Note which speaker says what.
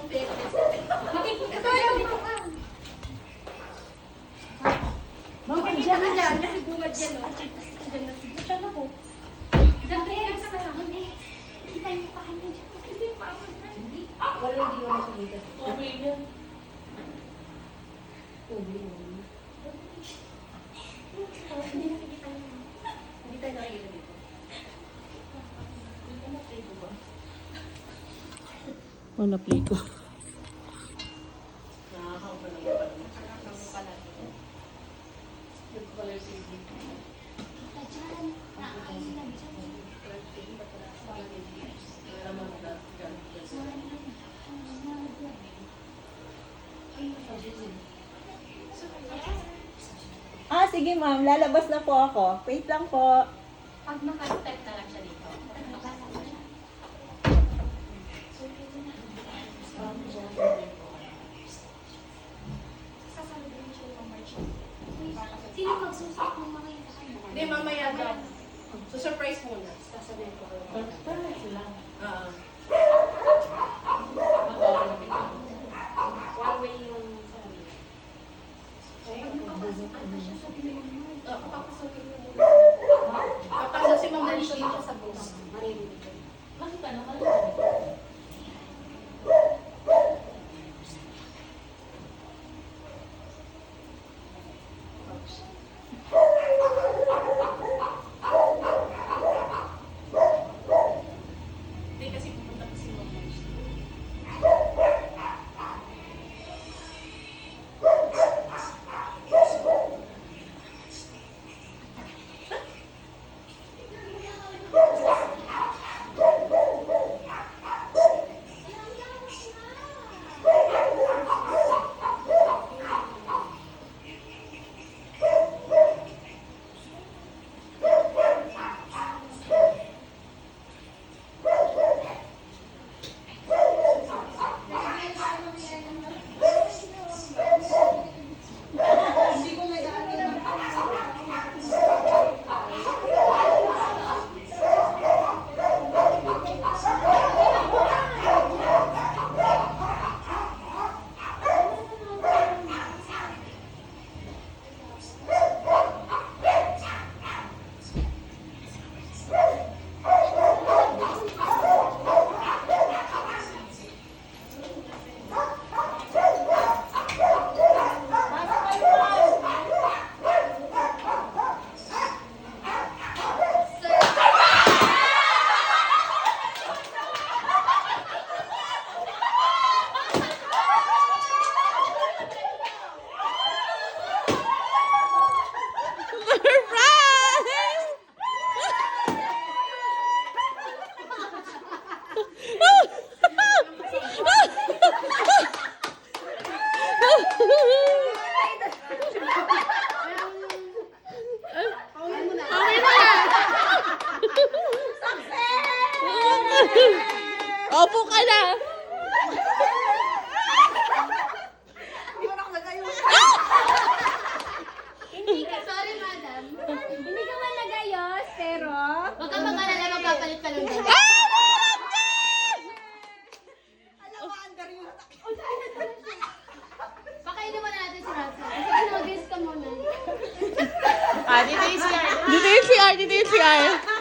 Speaker 1: Makikita tayo dito ka. Makikita ka dyan. Kasi bungad dyan, no? Dyan na si Diyan ako. Dyan na sa kasama eh. Kita yung pahan niya dyan. Hindi yung pahan niya. Wala hindi ko nakikita. Okay yan. Hindi nakikita niya. Hindi tayo nakikita dito. Hindi ka na-play ko ba?
Speaker 2: Na-play ko.
Speaker 1: Nakakaupa naman pala. Nakakaupa pala. Yung color CD.
Speaker 3: Kita dyan. Nakakailan dyan.
Speaker 2: Sige ma'am, lalabas na po ako. Wait lang po.
Speaker 1: Pag naka-step na lang siya dito.
Speaker 3: Sino magsusuot ng mga yun?
Speaker 1: Hindi, mamaya daw. So, surprise muna. Sasabihin ko kayo.
Speaker 2: Surprise lang.
Speaker 1: One way yung sabi. Papapasukin mo muna. Papasok si Mama Lishi siya sa bus. Maririnig ko. Bakit ka naman? Hindi kasi pupunta ko si Mama Lishi.
Speaker 2: Opo ka na!
Speaker 3: Hindi ka. Sorry, madam. Hindi ka man nagayos, pero... Huwag ka mag-alala, magpapalit ka lang din. Pakainin mo na natin si Russell. Kasi mag-guess ka muna.
Speaker 2: Dito yung CR. Dito yung CR.